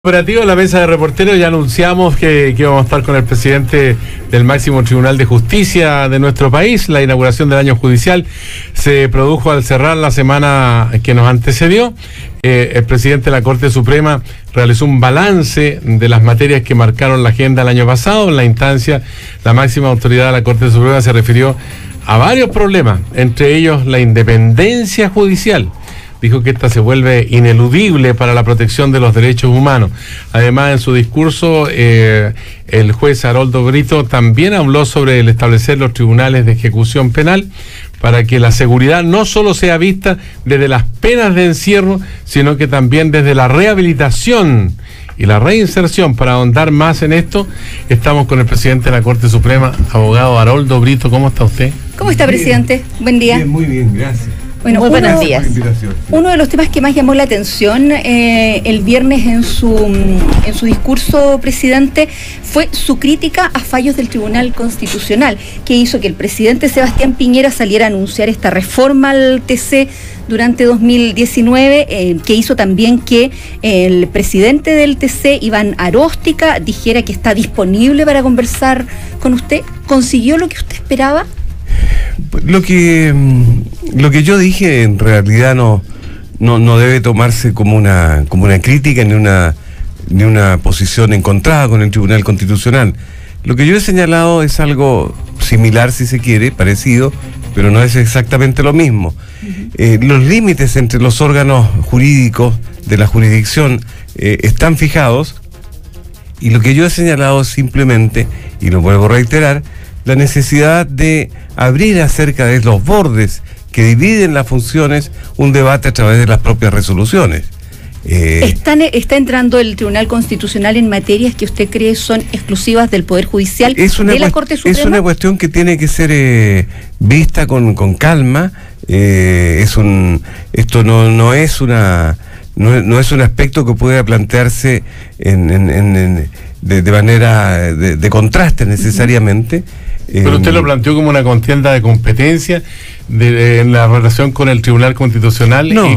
Operativo de la mesa de reporteros, ya anunciamos que vamos a estar con el presidente del máximo tribunal de justicia de nuestro país. La inauguración del año judicial se produjo al cerrar la semana que nos antecedió. El presidente de la Corte Suprema realizó un balance de las materias que marcaron la agenda el año pasado. En la instancia, la máxima autoridad de la Corte Suprema se refirió a varios problemas, entre ellos la independencia judicial. Dijo que esta se vuelve ineludible para la protección de los derechos humanos. Además, en su discurso, el juez Haroldo Brito también habló sobre el establecer los tribunales de ejecución penal para que la seguridad no solo sea vista desde las penas de encierro, sino que también desde la rehabilitación y la reinserción. Para ahondar más en esto, estamos con el presidente de la Corte Suprema, abogado Haroldo Brito. ¿Cómo está usted? ¿Cómo está, presidente? Buen día. Bien, muy bien, gracias. Bueno, muy buenos días. Uno de los temas que más llamó la atención el viernes en su discurso, presidente, fue su crítica a fallos del Tribunal Constitucional, que hizo que el presidente Sebastián Piñera saliera a anunciar esta reforma al TC durante 2019, que hizo también que el presidente del TC, Iván Aróstica, dijera que está disponible para conversar con usted. ¿Consiguió lo que usted esperaba? Lo que yo dije en realidad no debe tomarse como una crítica ni una posición encontrada con el Tribunal Constitucional. Lo que yo he señalado es algo similar, si se quiere, parecido, pero no es exactamente lo mismo. Los límites entre los órganos jurídicos de la jurisdicción están fijados, y lo que yo he señalado es simplemente, y lo vuelvo a reiterar, la necesidad de abrir acerca de los bordes que dividen las funciones un debate a través de las propias resoluciones. ¿Está entrando el Tribunal Constitucional en materias que usted cree son exclusivas del Poder Judicial de la Corte Suprema? Es una cuestión que tiene que ser vista con calma. Esto no es un aspecto que pueda plantearse de manera de contraste necesariamente. Pero usted lo planteó como una contienda de competencia en la relación con el Tribunal Constitucional y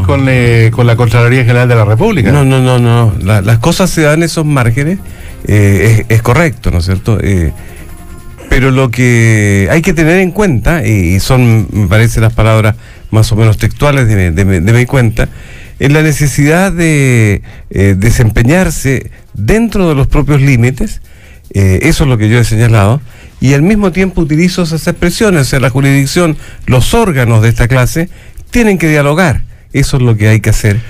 con la Contraloría General de la República. No. Las cosas se dan en esos márgenes, es correcto, ¿no es cierto? Pero lo que hay que tener en cuenta, y son, me parece, las palabras más o menos textuales de mi cuenta, es la necesidad de desempeñarse dentro de los propios límites. Eso es lo que yo he señalado, y al mismo tiempo utilizo esas expresiones. O sea, la jurisdicción, los órganos de esta clase tienen que dialogar. Eso es lo que hay que hacer,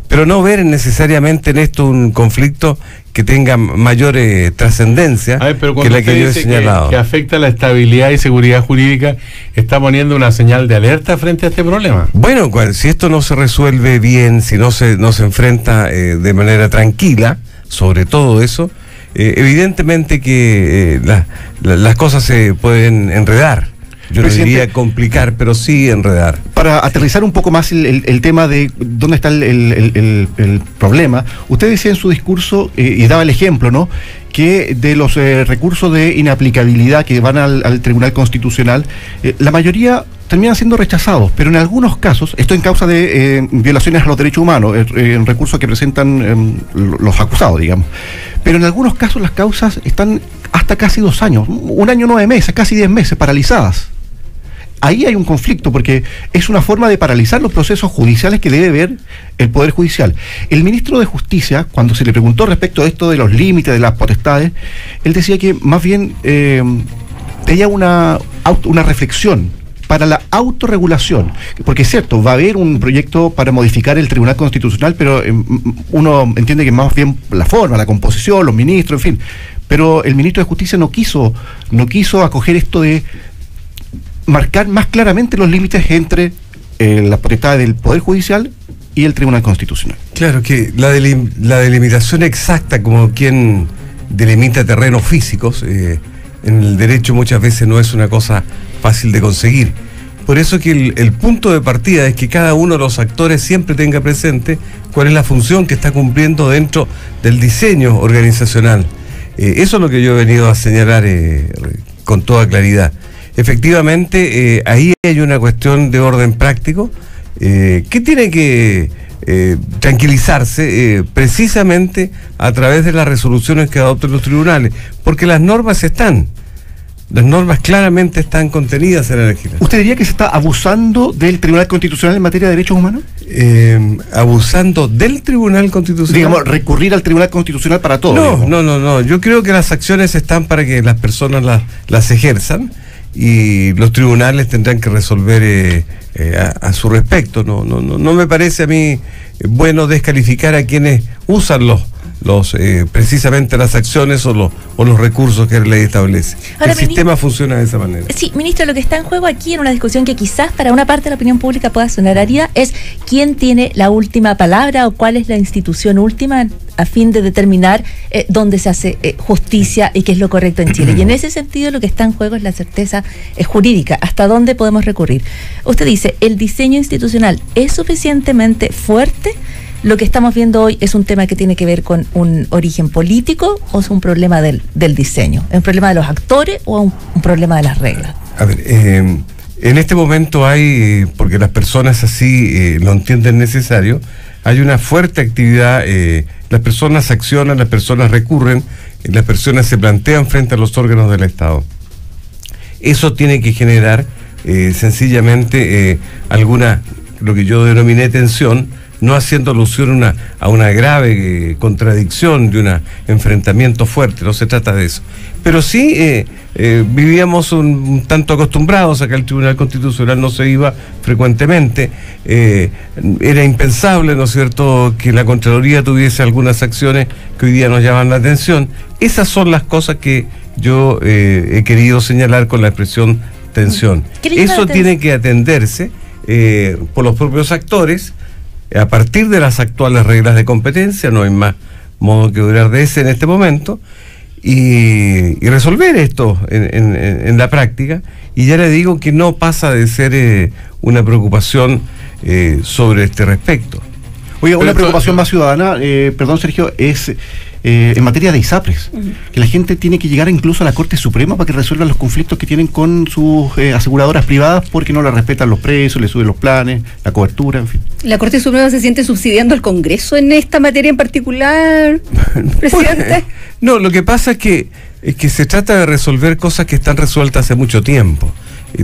pero no ver necesariamente en esto un conflicto que tenga mayor trascendencia que la que yo he señalado. Que afecta la estabilidad y seguridad jurídica, ¿está poniendo una señal de alerta frente a este problema? Bueno, si esto no se resuelve bien, si no se enfrenta de manera tranquila sobre todo eso, evidentemente que las cosas se pueden enredar. Yo no diría complicar, pero sí enredar. Para aterrizar un poco más el tema de dónde está el problema, usted decía en su discurso, y daba el ejemplo, ¿no?, que de los recursos de inaplicabilidad que van al Tribunal Constitucional, la mayoría terminan siendo rechazados, pero en algunos casos, esto en causa de violaciones a los derechos humanos, en recursos que presentan los acusados, digamos, pero en algunos casos las causas están hasta casi 2 años, 1 año 9 meses, casi 10 meses paralizadas. Ahí hay un conflicto, porque es una forma de paralizar los procesos judiciales que debe ver el Poder Judicial. El ministro de Justicia, cuando se le preguntó respecto a esto de los límites de las potestades, él decía que más bien tenía una reflexión para la autorregulación, porque es cierto, va a haber un proyecto para modificar el Tribunal Constitucional, pero uno entiende que más bien la forma, la composición, los ministros, en fin, pero el ministro de Justicia no quiso acoger esto de marcar más claramente los límites entre la potestad del Poder Judicial y el Tribunal Constitucional. Claro que la delimitación exacta, como quien delimita terrenos físicos, en el derecho muchas veces no es una cosa fácil de conseguir. Por eso que el punto de partida es que cada uno de los actores siempre tenga presente cuál es la función que está cumpliendo dentro del diseño organizacional. Eso es lo que yo he venido a señalar con toda claridad. Efectivamente, ahí hay una cuestión de orden práctico que tiene que tranquilizarse precisamente a través de las resoluciones que adopten los tribunales, porque las normas claramente están contenidas en la legislación. ¿Usted diría que se está abusando del Tribunal Constitucional en materia de derechos humanos? Abusando del Tribunal Constitucional. Digamos, recurrir al Tribunal Constitucional para todo. No. Yo creo que las acciones están para que las personas las ejerzan, y los tribunales tendrán que resolver a su respecto. No me parece a mí bueno descalificar a quienes usan precisamente las acciones o los recursos que la ley establece. Ahora, el sistema funciona de esa manera. Sí, ministro, lo que está en juego aquí en una discusión que quizás para una parte de la opinión pública pueda sonar árida es quién tiene la última palabra o cuál es la institución última a fin de determinar dónde se hace justicia y qué es lo correcto en Chile. Y en ese sentido lo que está en juego es la certeza jurídica, hasta dónde podemos recurrir. Usted dice, ¿el diseño institucional es suficientemente fuerte? Lo que estamos viendo hoy es un tema que tiene que ver con un origen político, o es un problema del diseño, ¿es un problema de los actores o un problema de las reglas? A ver, en este momento hay, porque las personas así lo entienden necesario, hay una fuerte actividad, las personas accionan, las personas recurren, las personas se plantean frente a los órganos del Estado. Eso tiene que generar sencillamente lo que yo denominé tensión, no haciendo alusión a una grave contradicción de un enfrentamiento fuerte, no se trata de eso. Pero sí vivíamos un tanto acostumbrados a que el Tribunal Constitucional no se iba frecuentemente. Era impensable, ¿no es cierto?, que la Contraloría tuviese algunas acciones que hoy día nos llaman la atención. Esas son las cosas que yo he querido señalar con la expresión tensión. Eso tiene que atenderse por los propios actores, a partir de las actuales reglas de competencia. No hay más modo que durar de ese en este momento, y resolver esto en la práctica. Y ya le digo que no pasa de ser una preocupación sobre este respecto. Oiga, una preocupación más ciudadana, perdón Sergio, es en materia de ISAPRES, que la gente tiene que llegar incluso a la Corte Suprema para que resuelvan los conflictos que tienen con sus aseguradoras privadas, porque no le respetan los precios, le suben los planes, la cobertura, en fin. ¿La Corte Suprema se siente subsidiando al Congreso en esta materia en particular, presidente? No, lo que pasa es que se trata de resolver cosas que están resueltas hace mucho tiempo.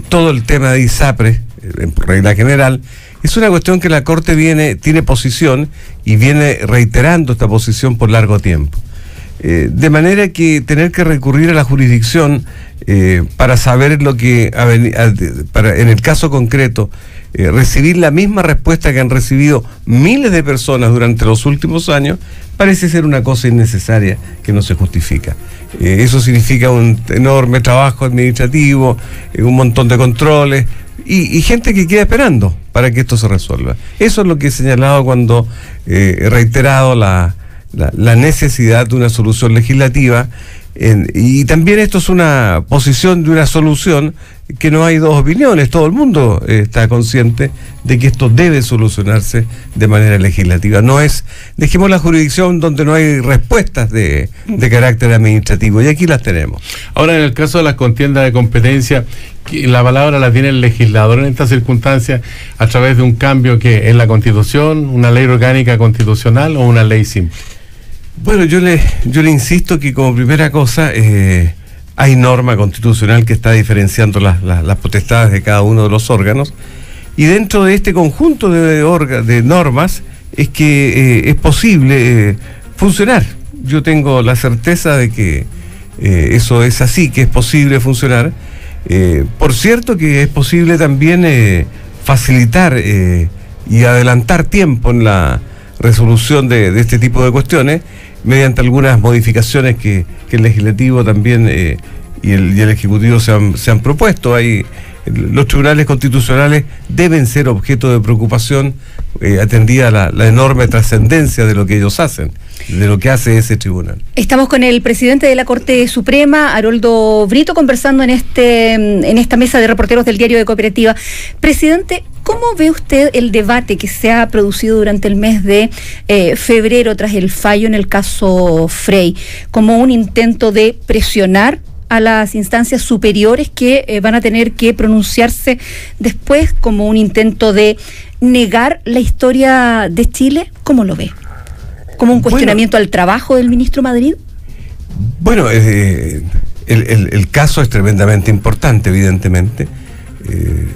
Todo el tema de ISAPRES, en regla general, es una cuestión que la Corte tiene posición y viene reiterando esta posición por largo tiempo. De manera que tener que recurrir a la jurisdicción para saber lo que, en el caso concreto, recibir la misma respuesta que han recibido miles de personas durante los últimos años, parece ser una cosa innecesaria que no se justifica. Eso significa un enorme trabajo administrativo, un montón de controles, y gente que queda esperando para que esto se resuelva. Eso es lo que he señalado cuando he reiterado la necesidad de una solución legislativa, y también esto es una posición de una solución que no hay dos opiniones. Todo el mundo está consciente de que esto debe solucionarse de manera legislativa. No es, dejemos la jurisdicción donde no hay respuestas de carácter administrativo, y aquí las tenemos. Ahora, en el caso de las contiendas de competencia, la palabra la tiene el legislador en estas circunstancias a través de un cambio que en la Constitución, una ley orgánica constitucional o una ley simple. Bueno, yo le insisto que como primera cosa hay norma constitucional que está diferenciando las potestades de cada uno de los órganos, y dentro de este conjunto de normas es que es posible funcionar. Yo tengo la certeza de que eso es así, que es posible funcionar. Por cierto que es posible también facilitar y adelantar tiempo en la resolución de este tipo de cuestiones mediante algunas modificaciones que el legislativo también y el ejecutivo se han propuesto. Los tribunales constitucionales deben ser objeto de preocupación atendida la enorme trascendencia de lo que ellos hacen, de lo que hace ese tribunal. Estamos con el presidente de la Corte Suprema, Haroldo Brito, conversando en esta mesa de reporteros del Diario de Cooperativa. Presidente, ¿cómo ve usted el debate que se ha producido durante el mes de febrero tras el fallo en el caso Frey? ¿Como un intento de presionar a las instancias superiores que van a tener que pronunciarse después como un intento de negar la historia de Chile? ¿Cómo lo ve? ¿Como un cuestionamiento al trabajo del ministro Madrid? Bueno, el caso es tremendamente importante, evidentemente.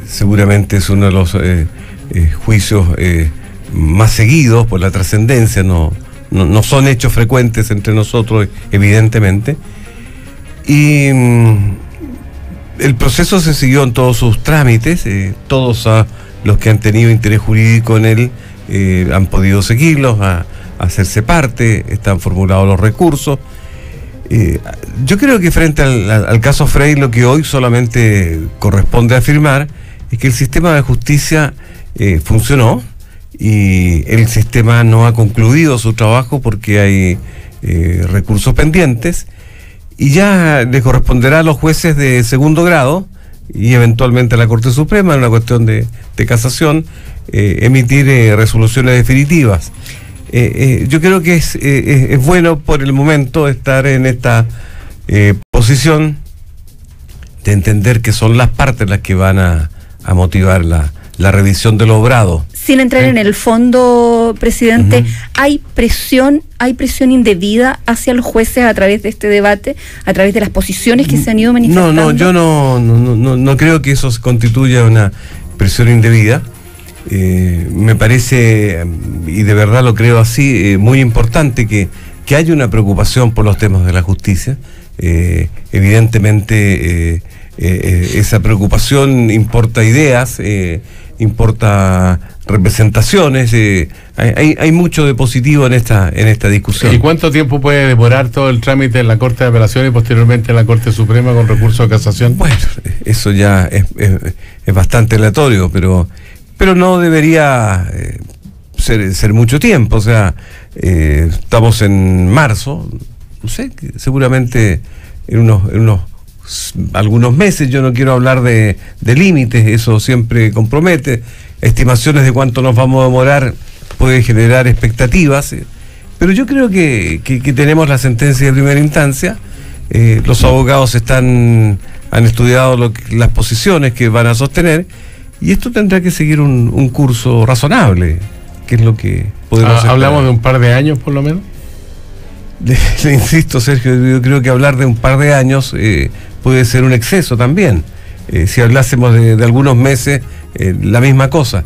Seguramente es uno de los juicios más seguidos por la trascendencia. No son hechos frecuentes entre nosotros, evidentemente. Y el proceso se siguió en todos sus trámites. Todos los que han tenido interés jurídico en él han podido seguirlos, a hacerse parte, están formulados los recursos. Yo creo que frente al caso Frey, lo que hoy solamente corresponde afirmar es que el sistema de justicia funcionó y el sistema no ha concluido su trabajo porque hay recursos pendientes, y ya le corresponderá a los jueces de segundo grado y eventualmente a la Corte Suprema, en una cuestión de casación, emitir resoluciones definitivas. Yo creo que es bueno por el momento estar en esta posición de entender que son las partes las que van a motivar la revisión del obrado. Sin entrar en el fondo, presidente, ¿hay presión indebida hacia los jueces a través de este debate, a través de las posiciones que se han ido manifestando? Yo no creo que eso constituya una presión indebida. Me parece, y de verdad lo creo así, muy importante que haya una preocupación por los temas de la justicia. Evidentemente esa preocupación importa ideas, importa representaciones, hay mucho de positivo en esta discusión. ¿Y cuánto tiempo puede demorar todo el trámite en la Corte de Apelación y posteriormente en la Corte Suprema con recurso de casación? Bueno, eso ya es bastante aleatorio, pero no debería ser mucho tiempo. O sea, estamos en marzo, no sé, seguramente en algunos meses. Yo no quiero hablar de límites, eso siempre compromete. Estimaciones de cuánto nos vamos a demorar puede generar expectativas, pero yo creo que tenemos la sentencia de primera instancia. Los abogados han estudiado las posiciones que van a sostener, y esto tendrá que seguir un curso razonable, que es lo que podemos esperar. ¿Hablamos de un par de años por lo menos? Le insisto, Sergio, yo creo que hablar de un par de años puede ser un exceso también. Si hablásemos de algunos meses, la misma cosa.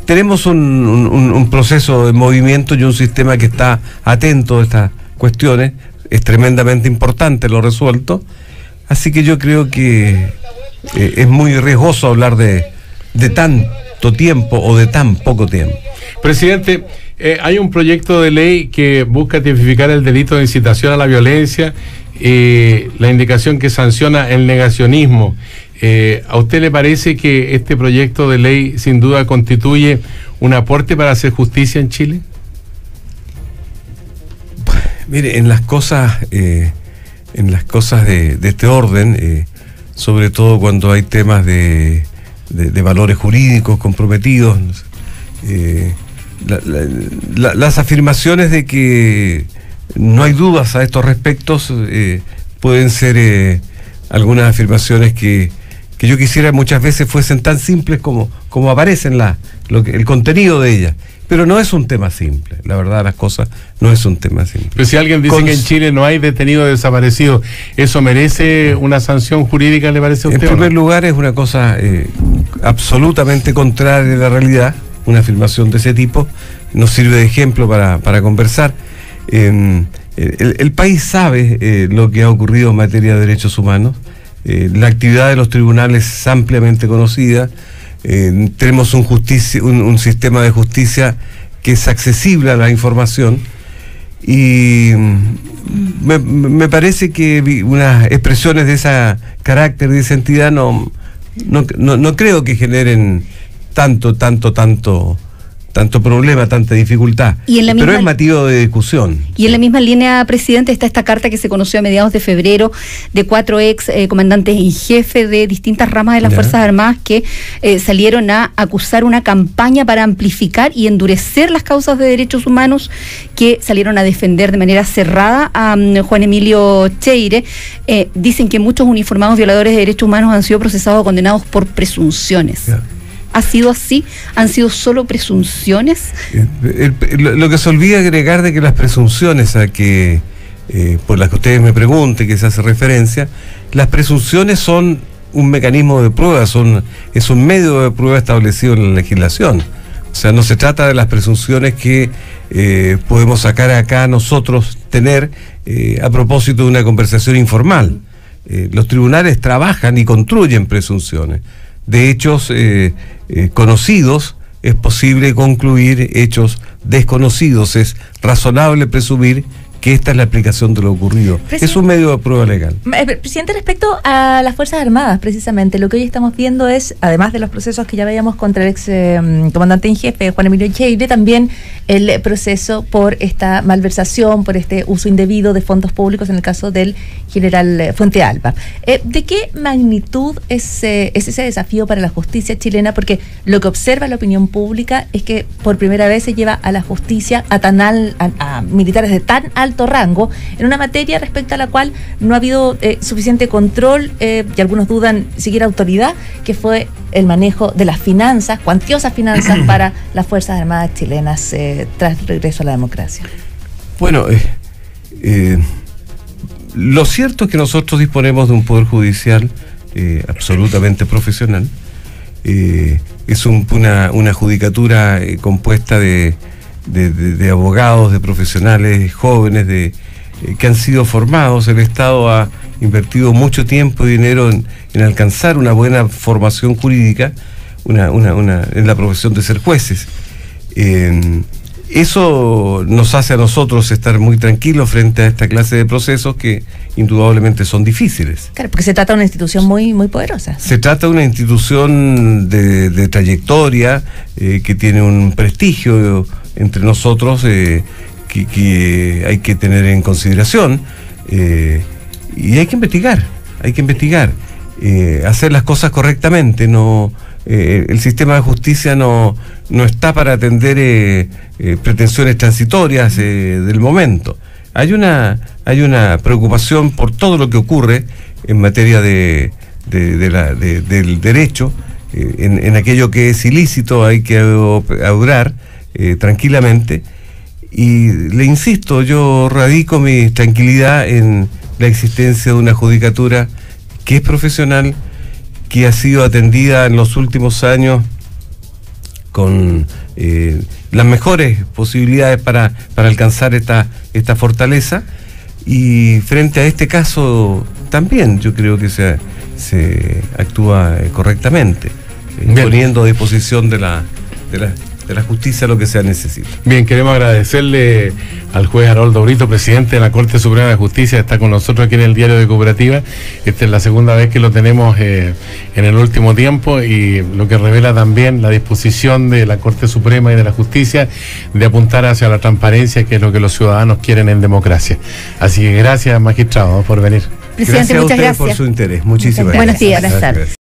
Tenemos un proceso de movimiento y un sistema que está atento a estas cuestiones. Es tremendamente importante lo resuelto. Así que yo creo que es muy riesgoso hablar de tanto tiempo o de tan poco tiempo. Presidente, hay un proyecto de ley que busca tipificar el delito de incitación a la violencia, la indicación que sanciona el negacionismo. ¿A usted le parece que este proyecto de ley sin duda constituye un aporte para hacer justicia en Chile? Mire, en las cosas de este orden, sobre todo cuando hay temas de valores jurídicos comprometidos, las afirmaciones de que no hay dudas a estos respectos pueden ser algunas afirmaciones que yo quisiera muchas veces fuesen tan simples como aparecen el contenido de ellas. Pero no es un tema simple, la verdad las cosas no es un tema simple. Pero si alguien dice que en Chile no hay detenido desaparecido, ¿eso merece una sanción jurídica, le parece a usted? En primer lugar, es una cosa absolutamente contraria a la realidad. Una afirmación de ese tipo nos sirve de ejemplo para conversar. El país sabe lo que ha ocurrido en materia de derechos humanos. La actividad de los tribunales es ampliamente conocida. Tenemos un sistema de justicia que es accesible a la información, y me parece que unas expresiones de ese carácter, de esa entidad, no creo que generen tanto tanto problema, tanta dificultad. Pero es motivo de discusión. Y en la misma línea, presidente, está esta carta que se conoció a mediados de febrero de 4 ex comandantes en jefe de distintas ramas de las Fuerzas Armadas que salieron a acusar una campaña para amplificar y endurecer las causas de derechos humanos, que salieron a defender de manera cerrada a Juan Emilio Cheire. Dicen que muchos uniformados violadores de derechos humanos han sido procesados o condenados por presunciones. ¿Ha sido así? ¿Han sido solo presunciones? Lo que se olvida agregar de que las presunciones a que por las que ustedes me pregunten, que se hace referencia, las presunciones son un mecanismo de prueba, es un medio de prueba establecido en la legislación. O sea, no se trata de las presunciones que podemos sacar acá nosotros, tener a propósito de una conversación informal. Los tribunales trabajan y construyen presunciones. De hechos conocidos es posible concluir, hechos desconocidos es razonable presumir que esta es la explicación de lo ocurrido. Es un medio de prueba legal. Presidente, respecto a las Fuerzas Armadas, precisamente, lo que hoy estamos viendo es, además de los procesos que ya veíamos contra el ex comandante en jefe, Juan Emilio Cheire, también el proceso por esta malversación, por este uso indebido de fondos públicos en el caso del general Fuente Alba. ¿De qué magnitud es ese desafío para la justicia chilena? Porque lo que observa la opinión pública es que por primera vez se lleva a la justicia a militares de tan alto rango en una materia respecto a la cual no ha habido suficiente control y algunos dudan siquiera autoridad, que fue el manejo de las finanzas, cuantiosas finanzas para las Fuerzas Armadas chilenas tras el regreso a la democracia. Bueno, lo cierto es que nosotros disponemos de un poder judicial absolutamente profesional. Es una judicatura compuesta de abogados, de profesionales jóvenes que han sido formados. El Estado ha invertido mucho tiempo y dinero en alcanzar una buena formación jurídica en la profesión de ser jueces. Eso nos hace a nosotros estar muy tranquilos frente a esta clase de procesos que indudablemente son difíciles. Claro, porque se trata de una institución muy, muy poderosa. Se trata de una institución de trayectoria, que tiene un prestigio entre nosotros que hay que tener en consideración, y hay que investigar, hacer las cosas correctamente. El sistema de justicia no está para atender pretensiones transitorias del momento. Hay una preocupación por todo lo que ocurre en materia del derecho. En aquello que es ilícito hay que obrar tranquilamente, y le insisto, yo radico mi tranquilidad en la existencia de una judicatura que es profesional, que ha sido atendida en los últimos años con las mejores posibilidades para alcanzar esta fortaleza, y frente a este caso también yo creo que se actúa correctamente, poniendo a disposición de la justicia lo que sea necesario. Bien, queremos agradecerle al juez Haroldo Brito, presidente de la Corte Suprema de Justicia, que está con nosotros aquí en el Diario de Cooperativa. Esta es la segunda vez que lo tenemos en el último tiempo, y lo que revela también la disposición de la Corte Suprema y de la Justicia de apuntar hacia la transparencia, que es lo que los ciudadanos quieren en democracia. Así que gracias, magistrado, por venir. Presidente, gracias a muchas ustedes gracias por su interés. Muchísimas gracias. Buenos días, buenas tardes.